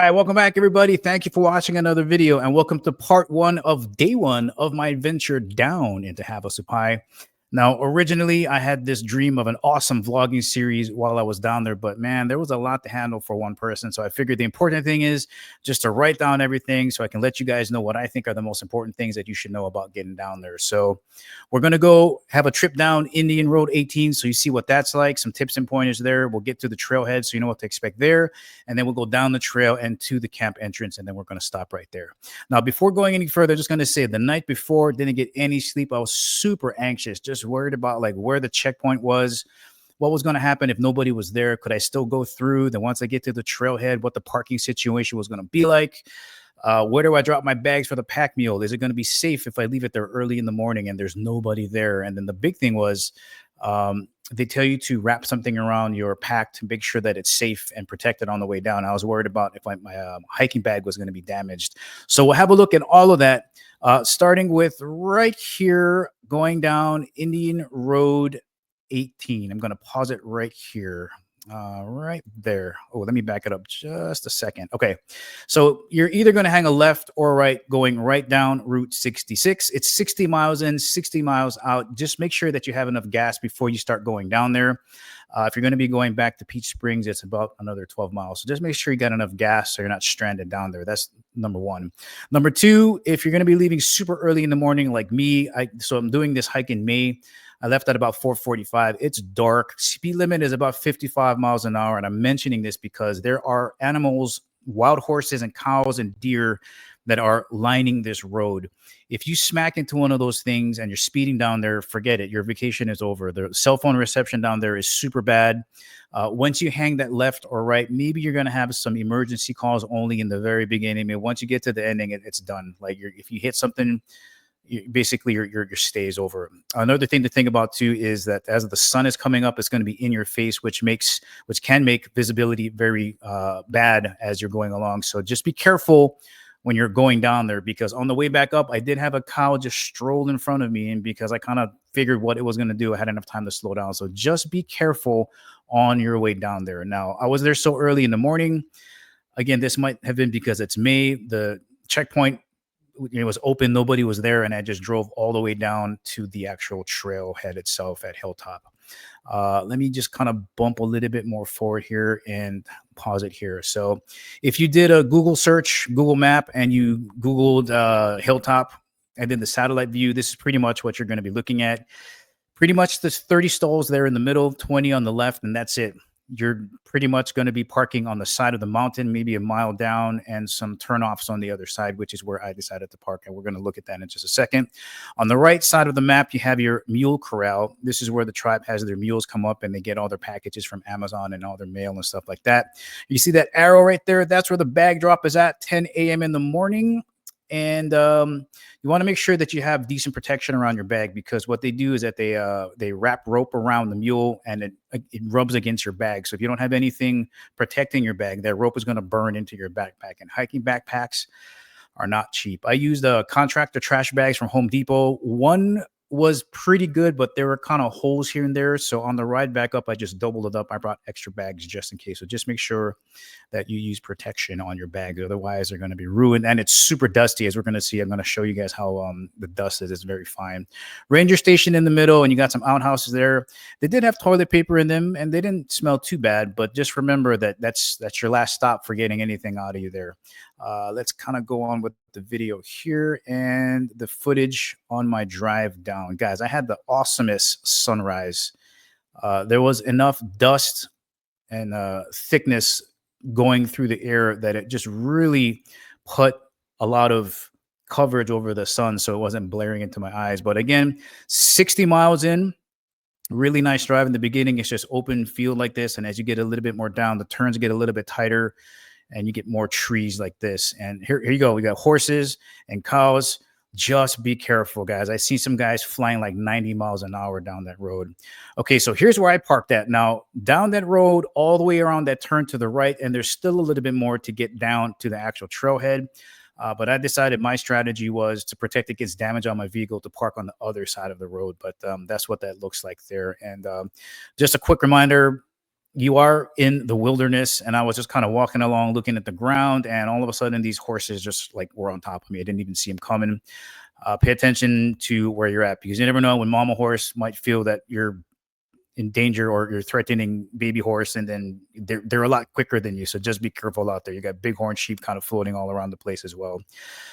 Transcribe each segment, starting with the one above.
right, welcome back, everybody. Thank you for watching another video, and welcome to part one of day one of my adventure down into Havasupai. Now, originally, I had this dream of an awesome vlogging series while I was down there, but man, there was a lot to handle for one person. So I figured the important thing is just to write down everything so I can let you guys know what I think are the most important things that you should know about getting down there. So we're going to go have a trip down Indian Road 18. So you see what that's like, some tips and pointers there. We'll get to the trailhead so you know what to expect there. And then we'll go down the trail and to the camp entrance. And then we're going to stop right there. Now, before going any further, just going to say the night before, didn't get any sleep. I was super anxious, just worried about like where the checkpoint was, what was going to happen if nobody was there. Could I still go through? Then once I get to the trailhead, what the parking situation was going to be like. Where do I drop my bags for the pack mule? Is it going to be safe if I leave it there early in the morning and there's nobody there? And then the big thing was they tell you to wrap something around your pack to make sure that it's safe and protected on the way down. I was worried about if my hiking bag was going to be damaged. So we'll have a look at all of that, starting with right here, going down Indian Road 18. I'm going to pause it right here. Right there. Oh, let me back it up just a second. Okay. So you're either going to hang a left or right going right down Route 66. It's 60 miles in, 60 miles out. Just make sure that you have enough gas before you start going down there. If you're going to be going back to Peach Springs, it's about another 12 miles. So just make sure you got enough gas so you're not stranded down there. That's number one. Number two, if you're going to be leaving super early in the morning like me, so I'm doing this hike in May. I left at about 4:45. It's dark. Speed limit is about 55 miles an hour. And I'm mentioning this because there are animals, wild horses and cows and deer that are lining this road. If you smack into one of those things and you're speeding down there, forget it. Your vacation is over. The cell phone reception down there is super bad. Once you hang that left or right, maybe you're going to have some emergency calls only in the very beginning. I mean, once you get to the ending, it's done. Like if you hit something, basically your stay is over. Another thing to think about too is that as the sun is coming up, it's going to be in your face, which can make visibility very bad as you're going along. So just be careful when you're going down there, because on the way back up, I did have a cow just stroll in front of me, and because I kind of figured what it was going to do, I had enough time to slow down. So just be careful on your way down there. Now, I was there so early in the morning. Again, this might have been because it's May. The checkpoint, it was open, nobody was there, and I just drove all the way down to the actual trailhead itself at Hilltop. Let me just kind of bump a little bit more forward here and pause it here. So if you did a Google search, Google map, and you Googled Hilltop and then the satellite view, this is pretty much what you're going to be looking at. Pretty much there's 30 stalls there in the middle, 20 on the left, and that's it. You're pretty much going to be parking on the side of the mountain, maybe a mile down, and some turnoffs on the other side, which is where I decided to park. And we're going to look at that in just a second. On the right side of the map, you have your mule corral. This is where the tribe has their mules come up and they get all their packages from Amazon and all their mail and stuff like that. You see that arrow right there? That's where the bag drop is at, 10 a.m. in the morning. And you want to make sure that you have decent protection around your bag, because what they do is that they wrap rope around the mule and it rubs against your bag. So if you don't have anything protecting your bag, that rope is going to burn into your backpack. And hiking backpacks are not cheap. I used contractor trash bags from Home Depot. One was pretty good, but there were kind of holes here and there. So on the ride back up, I just doubled it up. I brought extra bags just in case. So just make sure that you use protection on your bags. Otherwise, they're going to be ruined. And it's super dusty, as we're going to see. I'm going to show you guys how the dust is. It's very fine. Ranger station in the middle, and you got some outhouses there. They did have toilet paper in them, and they didn't smell too bad. But just remember that that's your last stop for getting anything out of you there. Let's kind of go on with the video here and the footage on my drive down. Guys, I had the awesomest sunrise. There was enough dust and thickness going through the air that it just really put a lot of coverage over the sun, so it wasn't blaring into my eyes. But again, 60 miles in, really nice drive in the beginning. It's just open field like this, and as you get a little bit more down, the turns get a little bit tighter and you get more trees like this. And here you go. We got horses and cows. Just be careful, guys. I see some guys flying like 90 miles an hour down that road. Okay, so here's where I parked at. Now, down that road, all the way around that turn to the right, and there's still a little bit more to get down to the actual trailhead. But I decided my strategy was to protect against damage on my vehicle to park on the other side of the road. But that's what that looks like there. And just a quick reminder, you are in the wilderness, and I was just kind of walking along looking at the ground, and all of a sudden these horses just like were on top of me. I didn't even see them coming. Pay attention to where you're at, because you never know when mama horse might feel that you're in danger or you're threatening baby horse, and then they're a lot quicker than you. So just be careful out there. You got bighorn sheep kind of floating all around the place as well.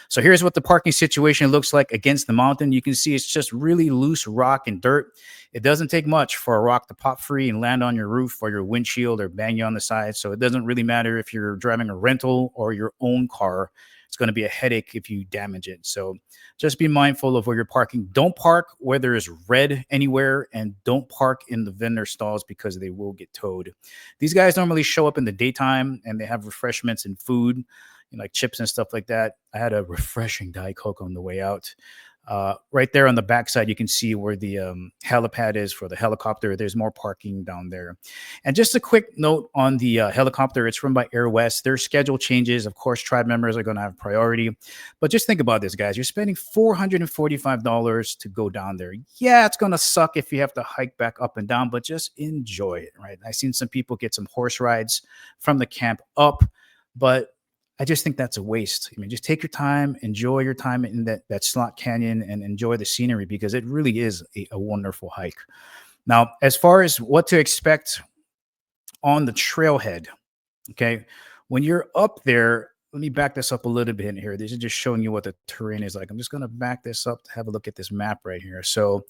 So here's what the parking situation looks like against the mountain. You can see it's just really loose rock and dirt. It doesn't take much for a rock to pop free and land on your roof or your windshield or bang you on the side. So it doesn't really matter if you're driving a rental or your own car. It's going to be a headache if you damage it. So just be mindful of where you're parking. Don't park where there is red anywhere, and don't park in the vendor stalls because they will get towed. These guys normally show up in the daytime, and they have refreshments and food, like chips and stuff like that. I had a refreshing Diet Coke on the way out. Right there on the backside, you can see where the helipad is for the helicopter. There's more parking down there. And just a quick note on the helicopter, it's run by Air West. Their schedule changes. Of course, tribe members are going to have priority. But just think about this, guys. You're spending $445 to go down there. Yeah, it's going to suck if you have to hike back up and down, but just enjoy it, right? I've seen some people get some horse rides from the camp up, but I just think that's a waste. I mean, just take your time, enjoy your time in that slot canyon, and enjoy the scenery, because it really is a wonderful hike. Now, as far as what to expect on the trailhead, okay, when you're up there, let me back this up a little bit in here. This is just showing you what the terrain is like. I'm just going to back this up to have a look at this map right here. So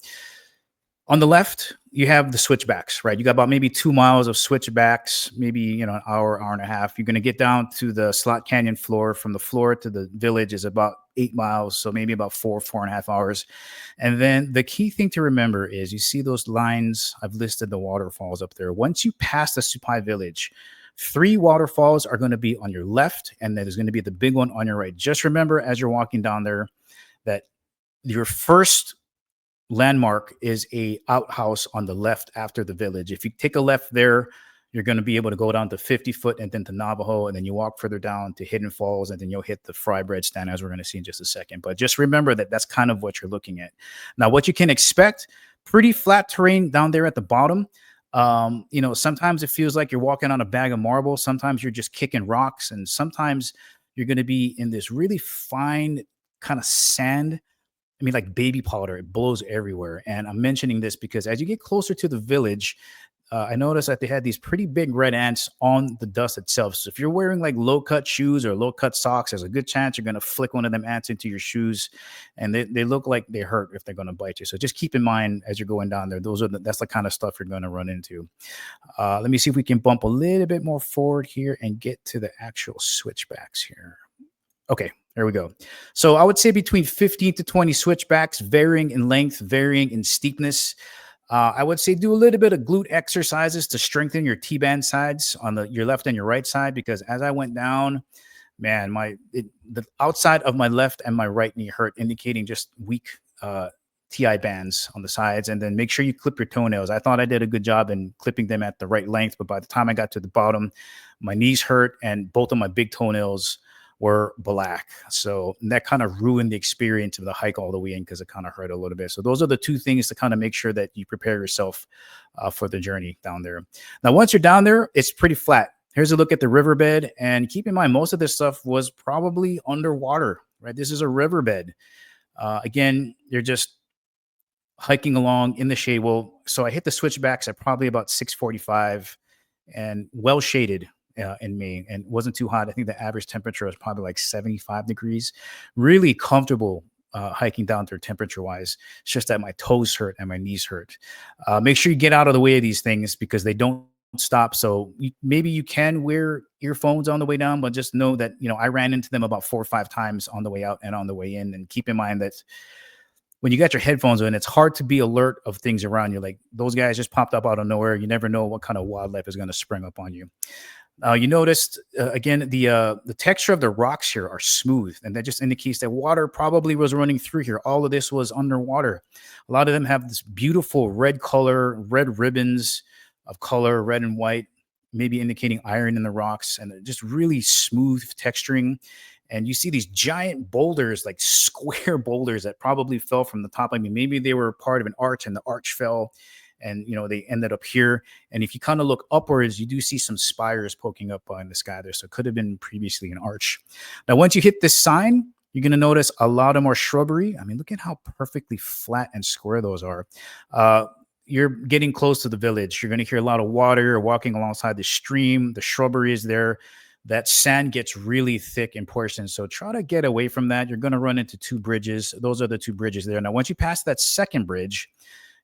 on the left, you have the switchbacks, right? You got about maybe 2 miles of switchbacks, maybe, an hour, hour and a half. You're going to get down to the slot canyon floor. From the floor to the village is about 8 miles. So maybe about 4.5 hours. And then the key thing to remember is you see those lines. I've listed the waterfalls up there. Once you pass the Supai village, 3 waterfalls are going to be on your left, and then there's going to be the big one on your right. Just remember as you're walking down there that your first landmark is a outhouse on the left after the village. If you take a left there, you're going to be able to go down to 50 foot and then to Navajo, and then you walk further down to Hidden Falls, and then you'll hit the fry bread stand, as we're going to see in just a second. But just remember that that's kind of what you're looking at. Now, what you can expect, pretty flat terrain down there at the bottom. Sometimes it feels like you're walking on a bag of marble. Sometimes you're just kicking rocks, and sometimes you're going to be in this really fine kind of sand. I mean, like baby powder, it blows everywhere. And I'm mentioning this because as you get closer to the village, I noticed that they had these pretty big red ants on the dust itself. So if you're wearing like low cut shoes or low cut socks, there's a good chance you're going to flick one of them ants into your shoes. And they look like they hurt if they're going to bite you. So just keep in mind as you're going down there, that's the kind of stuff you're going to run into. Let me see if we can bump a little bit more forward here and get to the actual switchbacks here. Okay, there we go. So I would say between 15 to 20 switchbacks, varying in length, varying in steepness. I would say do a little bit of glute exercises to strengthen your T-band sides on your left and your right side, because as I went down, man, the outside of my left and my right knee hurt, indicating just weak TI bands on the sides. And then make sure you clip your toenails. I thought I did a good job in clipping them at the right length, but by the time I got to the bottom, my knees hurt and both of my big toenails were black. So that kind of ruined the experience of the hike all the way in, because it kind of hurt a little bit. So those are the 2 things to kind of make sure that you prepare yourself for the journey down there. Now, once you're down there, it's pretty flat. Here's a look at the riverbed. And keep in mind, most of this stuff was probably underwater, right? This is a riverbed. Again, you're just hiking along in the shade. Well, so I hit the switchbacks at probably about 6:45 and well shaded in May, and wasn't too hot. I think the average temperature was probably like 75 degrees. Really comfortable hiking down there temperature wise. It's just that my toes hurt and my knees hurt. Make sure you get out of the way of these things because they don't stop. So maybe you can wear earphones on the way down, but just know that, I ran into them about 4 or 5 times on the way out and on the way in. And keep in mind that when you got your headphones on, it's hard to be alert of things around you. Like those guys just popped up out of nowhere. You never know what kind of wildlife is going to spring up on you. You noticed, again, the texture of the rocks here are smooth, and that just indicates that water probably was running through here. All of this was underwater. A lot of them have this beautiful red color, red ribbons of color, red and white, maybe indicating iron in the rocks, and just really smooth texturing. And you see these giant boulders, like square boulders that probably fell from the top. I mean, maybe they were part of an arch and the arch fell and they ended up here. And if you kind of look upwards, you do see some spires poking up in the sky there, so it could have been previously an arch. Now once you hit this sign, you're going to notice a lot of more shrubbery. I mean, look at how perfectly flat and square those are. You're getting close to the village. You're going to hear a lot of water. You're walking alongside the stream. The shrubbery is there. That sand gets really thick in portions, so try to get away from that. You're going to run into two bridges. Those are the two bridges there. Now, once you pass that second bridge,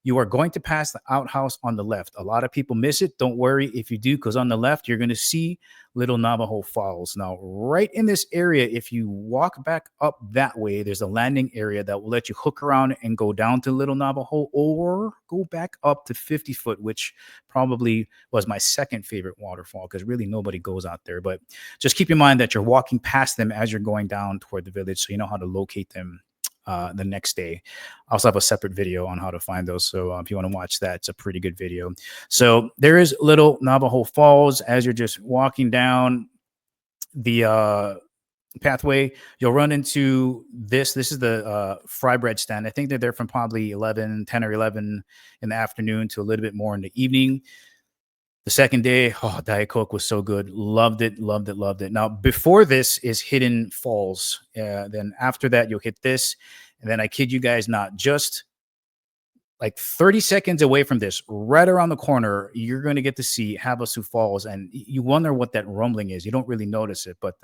you are going to pass the outhouse on the left. A lot of people miss it. Don't worry if you do, because on the left, you're going to see Little Navajo Falls. Now, right in this area, if you walk back up that way, there's a landing area that will let you hook around and go down to Little Navajo, or go back up to 50 foot, which probably was my second favorite waterfall, because really nobody goes out there. But just keep in mind that you're walking past them as you're going down toward the village, so you know how to locate them the next day. I also have a separate video on how to find those, so if you want to watch that, it's a pretty good video. So there is Little Navajo Falls. As you're just walking down the pathway, you'll run into this is the fry bread stand. I think they're there from probably 10 or 11 in the afternoon to a little bit more in the evening. The second day, Diet Coke was so good. Loved it, loved it, loved it. Now, before this is Hidden Falls. Then after that, you'll hit this. And then I kid you guys not, just like 30 seconds away from this, right around the corner, you're going to get to see Havasu Falls. And you wonder what that rumbling is. You don't really notice it, but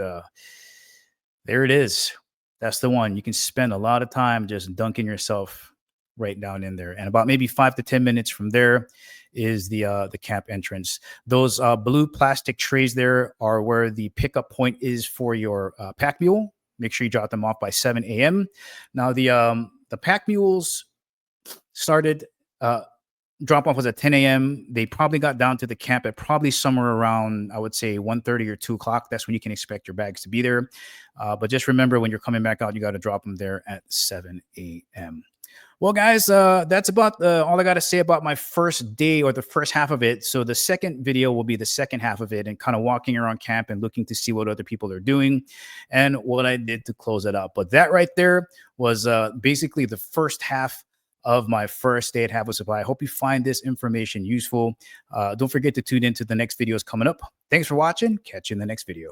there it is. That's the one. You can spend a lot of time just dunking yourself right down in there. And about maybe 5 to 10 minutes from there is the camp entrance. Those blue plastic trays there are where the pickup point is for your pack mule. Make sure you drop them off by 7 a.m. Now the pack mules started drop off was at 10 a.m. They probably got down to the camp at probably somewhere around, I would say, 1:30 or 2 o'clock. That's when you can expect your bags to be there. But just remember, when you're coming back out, you got to drop them there at 7 a.m. Well, guys, that's about all I got to say about my first day, or the first half of it. So the second video will be the second half of it, and kind of walking around camp and looking to see what other people are doing and what I did to close it out. But that right there was basically the first half of my first day at HAVASUPAI. I hope you find this information useful. Don't forget to tune into the next videos coming up. Thanks for watching. Catch you in the next video.